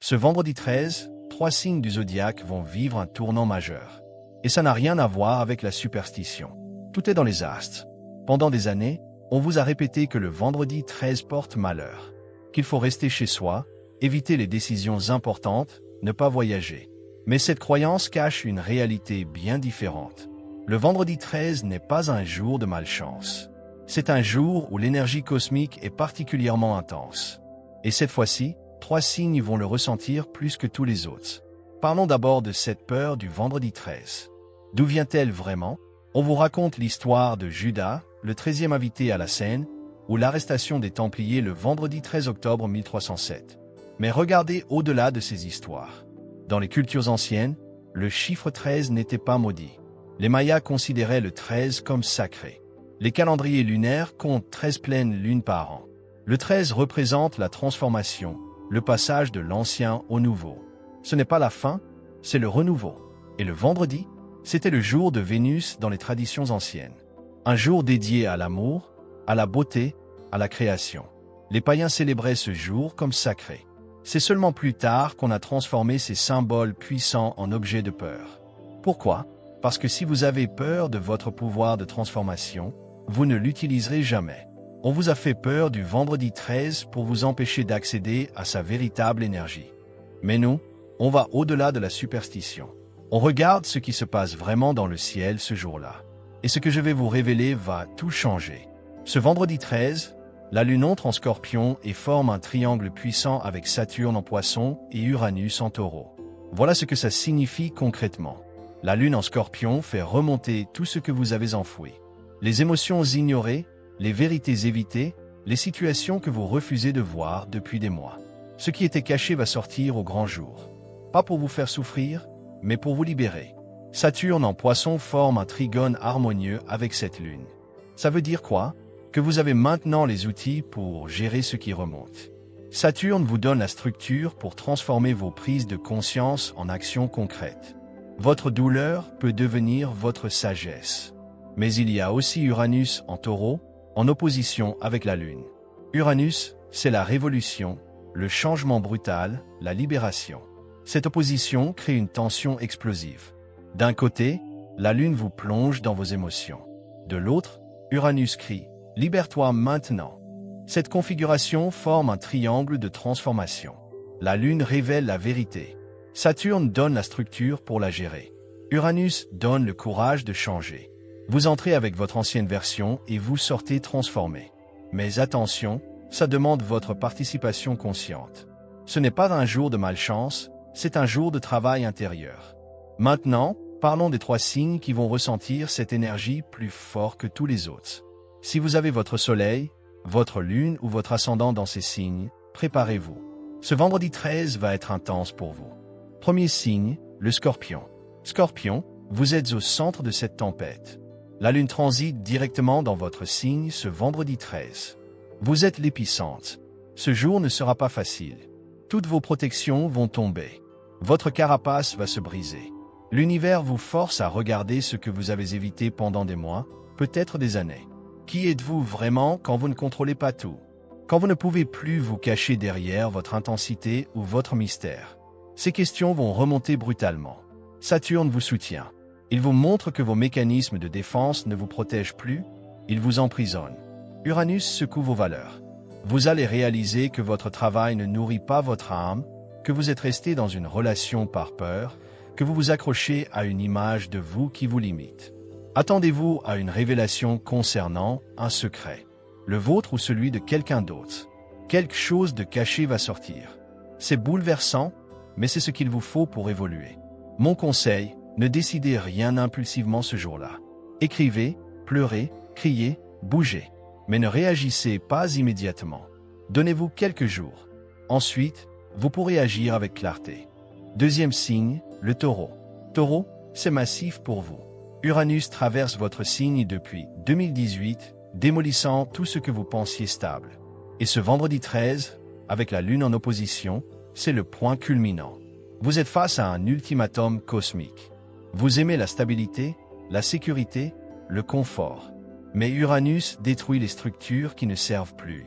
Ce vendredi 13, 3 signes du zodiaque vont vivre un tournant majeur. Et ça n'a rien à voir avec la superstition. Tout est dans les astres. Pendant des années, on vous a répété que le vendredi 13 porte malheur, qu'il faut rester chez soi, éviter les décisions importantes, ne pas voyager. Mais cette croyance cache une réalité bien différente. Le vendredi 13 n'est pas un jour de malchance. C'est un jour où l'énergie cosmique est particulièrement intense. Et cette fois-ci, 3 signes vont le ressentir plus que tous les autres. Parlons d'abord de cette peur du vendredi 13. D'où vient-elle vraiment? On vous raconte l'histoire de Judas, le 13e invité à la scène, ou l'arrestation des Templiers le vendredi 13 octobre 1307. Mais regardez au-delà de ces histoires. Dans les cultures anciennes, le chiffre 13 n'était pas maudit. Les Mayas considéraient le 13 comme sacré. Les calendriers lunaires comptent 13 pleines lunes par an. Le 13 représente la transformation, le passage de l'ancien au nouveau. Ce n'est pas la fin, c'est le renouveau. Et le vendredi, c'était le jour de Vénus dans les traditions anciennes. Un jour dédié à l'amour, à la beauté, à la création. Les païens célébraient ce jour comme sacré. C'est seulement plus tard qu'on a transformé ces symboles puissants en objets de peur. Pourquoi? Parce que si vous avez peur de votre pouvoir de transformation, vous ne l'utiliserez jamais. On vous a fait peur du vendredi 13 pour vous empêcher d'accéder à sa véritable énergie. Mais nous, on va au-delà de la superstition. On regarde ce qui se passe vraiment dans le ciel ce jour-là. Et ce que je vais vous révéler va tout changer. Ce vendredi 13, la Lune entre en Scorpion et forme un triangle puissant avec Saturne en Poisson et Uranus en Taureau. Voilà ce que ça signifie concrètement. La Lune en Scorpion fait remonter tout ce que vous avez enfoui. Les émotions ignorées, les vérités évitées, les situations que vous refusez de voir depuis des mois. Ce qui était caché va sortir au grand jour. Pas pour vous faire souffrir, mais pour vous libérer. Saturne en Poisson forme un trigone harmonieux avec cette Lune. Ça veut dire quoi? Que vous avez maintenant les outils pour gérer ce qui remonte. Saturne vous donne la structure pour transformer vos prises de conscience en actions concrètes. Votre douleur peut devenir votre sagesse. Mais il y a aussi Uranus en Taureau, en opposition avec la Lune. Uranus, c'est la révolution, le changement brutal, la libération. Cette opposition crée une tension explosive. D'un côté, la Lune vous plonge dans vos émotions. De l'autre, Uranus crie « Libère-toi maintenant ». Cette configuration forme un triangle de transformation. La Lune révèle la vérité. Saturne donne la structure pour la gérer. Uranus donne le courage de changer. Vous entrez avec votre ancienne version et vous sortez transformé. Mais attention, ça demande votre participation consciente. Ce n'est pas un jour de malchance, c'est un jour de travail intérieur. Maintenant, parlons des 3 signes qui vont ressentir cette énergie plus fort que tous les autres. Si vous avez votre soleil, votre lune ou votre ascendant dans ces signes, préparez-vous. Ce vendredi 13 va être intense pour vous. Premier signe, le Scorpion. Scorpion, vous êtes au centre de cette tempête. La Lune transite directement dans votre signe ce vendredi 13. Vous êtes l'épicentre. Ce jour ne sera pas facile. Toutes vos protections vont tomber. Votre carapace va se briser. L'univers vous force à regarder ce que vous avez évité pendant des mois, peut-être des années. Qui êtes-vous vraiment quand vous ne contrôlez pas tout? Quand vous ne pouvez plus vous cacher derrière votre intensité ou votre mystère? Ces questions vont remonter brutalement. Saturne vous soutient. Il vous montre que vos mécanismes de défense ne vous protègent plus, il vous emprisonne. Uranus secoue vos valeurs. Vous allez réaliser que votre travail ne nourrit pas votre âme, que vous êtes resté dans une relation par peur, que vous vous accrochez à une image de vous qui vous limite. Attendez-vous à une révélation concernant un secret, le vôtre ou celui de quelqu'un d'autre. Quelque chose de caché va sortir. C'est bouleversant, mais c'est ce qu'il vous faut pour évoluer. Mon conseil, ne décidez rien impulsivement ce jour-là. Écrivez, pleurez, criez, bougez. Mais ne réagissez pas immédiatement. Donnez-vous quelques jours. Ensuite, vous pourrez agir avec clarté. Deuxième signe, le Taureau. Taureau, c'est massif pour vous. Uranus traverse votre signe depuis 2018, démolissant tout ce que vous pensiez stable. Et ce vendredi 13, avec la Lune en opposition, c'est le point culminant. Vous êtes face à un ultimatum cosmique. Vous aimez la stabilité, la sécurité, le confort. Mais Uranus détruit les structures qui ne servent plus.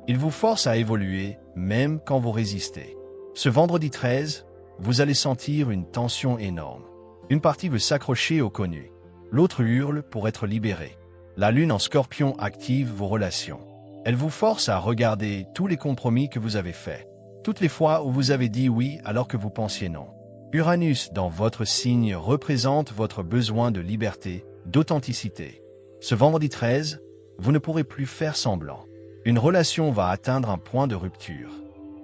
Il vous force à évoluer, même quand vous résistez. Ce vendredi 13, vous allez sentir une tension énorme. Une partie veut s'accrocher au connu. L'autre hurle pour être libérée. La lune en Scorpion active vos relations. Elle vous force à regarder tous les compromis que vous avez faits. Toutes les fois où vous avez dit oui alors que vous pensiez non. Uranus dans votre signe représente votre besoin de liberté, d'authenticité. Ce vendredi 13, vous ne pourrez plus faire semblant. Une relation va atteindre un point de rupture.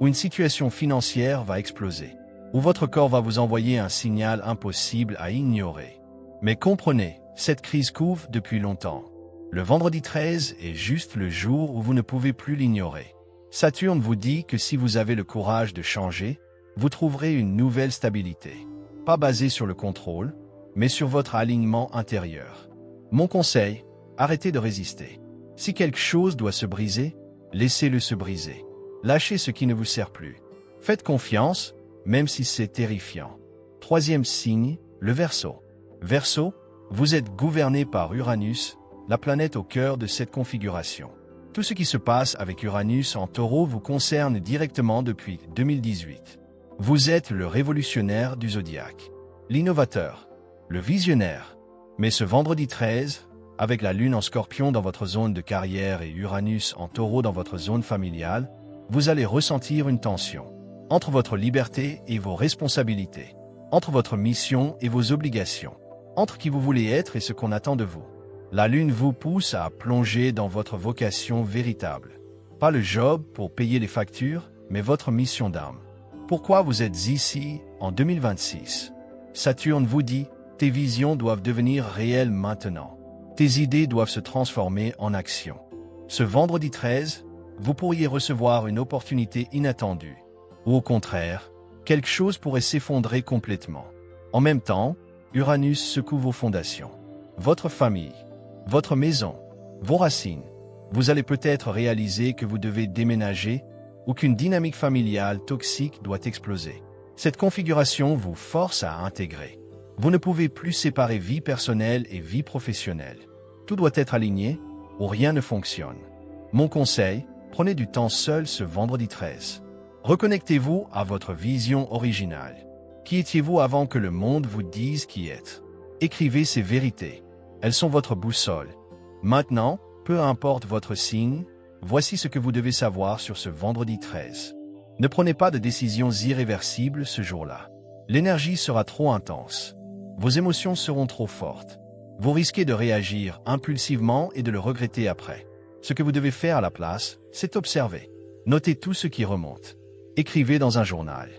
Ou une situation financière va exploser. Ou votre corps va vous envoyer un signal impossible à ignorer. Mais comprenez, cette crise couvre depuis longtemps. Le vendredi 13 est juste le jour où vous ne pouvez plus l'ignorer. Saturne vous dit que si vous avez le courage de changer, vous trouverez une nouvelle stabilité. Pas basée sur le contrôle, mais sur votre alignement intérieur. Mon conseil, arrêtez de résister. Si quelque chose doit se briser, laissez-le se briser. Lâchez ce qui ne vous sert plus. Faites confiance, même si c'est terrifiant. Troisième signe, le Verseau. Verseau, vous êtes gouverné par Uranus, la planète au cœur de cette configuration. Tout ce qui se passe avec Uranus en Taureau vous concerne directement depuis 2018. Vous êtes le révolutionnaire du zodiaque, l'innovateur, le visionnaire. Mais ce vendredi 13, avec la Lune en Scorpion dans votre zone de carrière et Uranus en Taureau dans votre zone familiale, vous allez ressentir une tension entre votre liberté et vos responsabilités, entre votre mission et vos obligations, entre qui vous voulez être et ce qu'on attend de vous. La Lune vous pousse à plonger dans votre vocation véritable. Pas le job pour payer les factures, mais votre mission d'âme. Pourquoi vous êtes ici en 2026? Saturne vous dit, tes visions doivent devenir réelles maintenant. Tes idées doivent se transformer en action. Ce vendredi 13, vous pourriez recevoir une opportunité inattendue. Ou au contraire, quelque chose pourrait s'effondrer complètement. En même temps, Uranus secoue vos fondations. Votre famille, votre maison, vos racines. Vous allez peut-être réaliser que vous devez déménager ou qu'une dynamique familiale toxique doit exploser. Cette configuration vous force à intégrer. Vous ne pouvez plus séparer vie personnelle et vie professionnelle. Tout doit être aligné ou rien ne fonctionne. Mon conseil, prenez du temps seul ce vendredi 13. Reconnectez-vous à votre vision originale. Qui étiez-vous avant que le monde vous dise qui êtes? Écrivez ces vérités. Elles sont votre boussole. Maintenant, peu importe votre signe, voici ce que vous devez savoir sur ce vendredi 13. Ne prenez pas de décisions irréversibles ce jour-là. L'énergie sera trop intense. Vos émotions seront trop fortes. Vous risquez de réagir impulsivement et de le regretter après. Ce que vous devez faire à la place, c'est observer. Notez tout ce qui remonte. Écrivez dans un journal.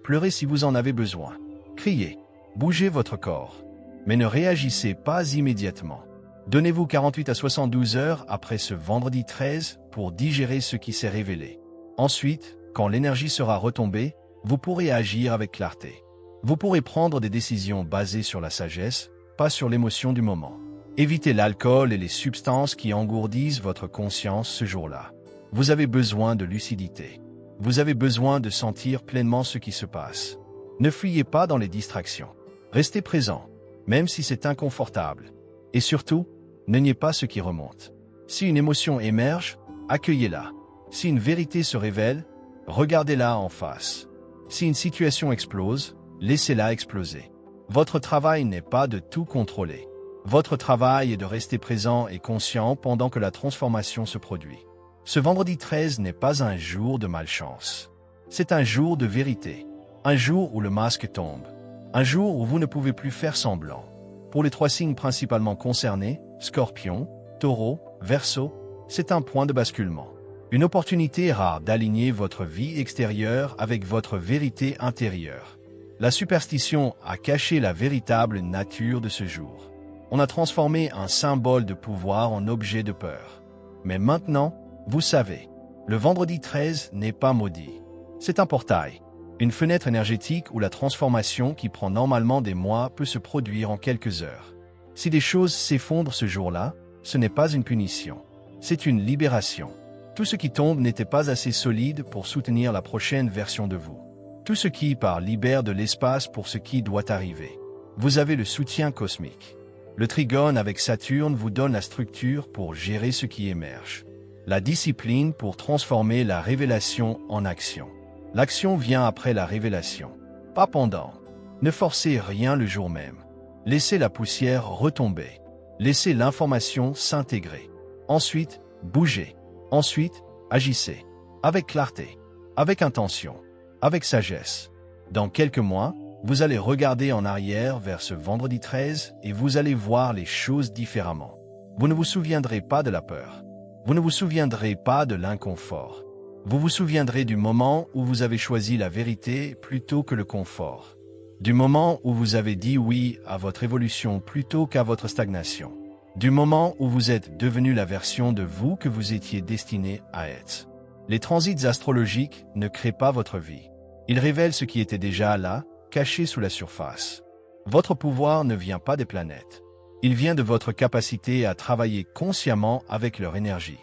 Pleurez si vous en avez besoin. Criez. Bougez votre corps. Mais ne réagissez pas immédiatement. Donnez-vous 48 à 72 heures après ce vendredi 13 pour digérer ce qui s'est révélé. Ensuite, quand l'énergie sera retombée, vous pourrez agir avec clarté. Vous pourrez prendre des décisions basées sur la sagesse, pas sur l'émotion du moment. Évitez l'alcool et les substances qui engourdissent votre conscience ce jour-là. Vous avez besoin de lucidité. Vous avez besoin de sentir pleinement ce qui se passe. Ne fuyez pas dans les distractions. Restez présent, même si c'est inconfortable. Et surtout, ne niez pas ce qui remonte. Si une émotion émerge, accueillez-la. Si une vérité se révèle, regardez-la en face. Si une situation explose, laissez-la exploser. Votre travail n'est pas de tout contrôler. Votre travail est de rester présent et conscient pendant que la transformation se produit. Ce vendredi 13 n'est pas un jour de malchance. C'est un jour de vérité. Un jour où le masque tombe. Un jour où vous ne pouvez plus faire semblant. Pour les 3 signes principalement concernés, Scorpion, Taureau, Verseau, c'est un point de basculement. Une opportunité rare d'aligner votre vie extérieure avec votre vérité intérieure. La superstition a caché la véritable nature de ce jour. On a transformé un symbole de pouvoir en objet de peur. Mais maintenant, vous savez, le vendredi 13 n'est pas maudit. C'est un portail, une fenêtre énergétique où la transformation qui prend normalement des mois peut se produire en quelques heures. Si des choses s'effondrent ce jour-là, ce n'est pas une punition, c'est une libération. Tout ce qui tombe n'était pas assez solide pour soutenir la prochaine version de vous. Tout ce qui part libère de l'espace pour ce qui doit arriver. Vous avez le soutien cosmique. Le trigone avec Saturne vous donne la structure pour gérer ce qui émerge. La discipline pour transformer la révélation en action. L'action vient après la révélation, pas pendant. Ne forcez rien le jour même. Laissez la poussière retomber. Laissez l'information s'intégrer. Ensuite, bougez. Ensuite, agissez. Avec clarté, avec intention, avec sagesse. Dans quelques mois, vous allez regarder en arrière vers ce vendredi 13 et vous allez voir les choses différemment. Vous ne vous souviendrez pas de la peur. Vous ne vous souviendrez pas de l'inconfort. Vous vous souviendrez du moment où vous avez choisi la vérité plutôt que le confort. Du moment où vous avez dit oui à votre évolution plutôt qu'à votre stagnation. Du moment où vous êtes devenu la version de vous que vous étiez destiné à être. Les transits astrologiques ne créent pas votre vie. Ils révèlent ce qui était déjà là, caché sous la surface. Votre pouvoir ne vient pas des planètes. Il vient de votre capacité à travailler consciemment avec leur énergie,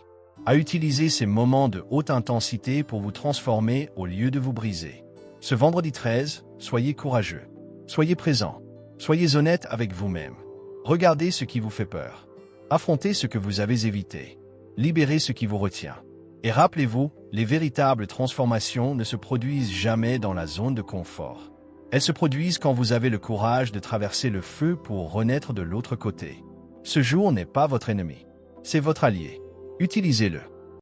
à utiliser ces moments de haute intensité pour vous transformer au lieu de vous briser. Ce vendredi 13, soyez courageux, soyez présent, soyez honnête avec vous-même. Regardez ce qui vous fait peur. Affrontez ce que vous avez évité. Libérez ce qui vous retient. Et rappelez-vous, les véritables transformations ne se produisent jamais dans la zone de confort. Elles se produisent quand vous avez le courage de traverser le feu pour renaître de l'autre côté. Ce jour n'est pas votre ennemi, c'est votre allié. Utilisez-le.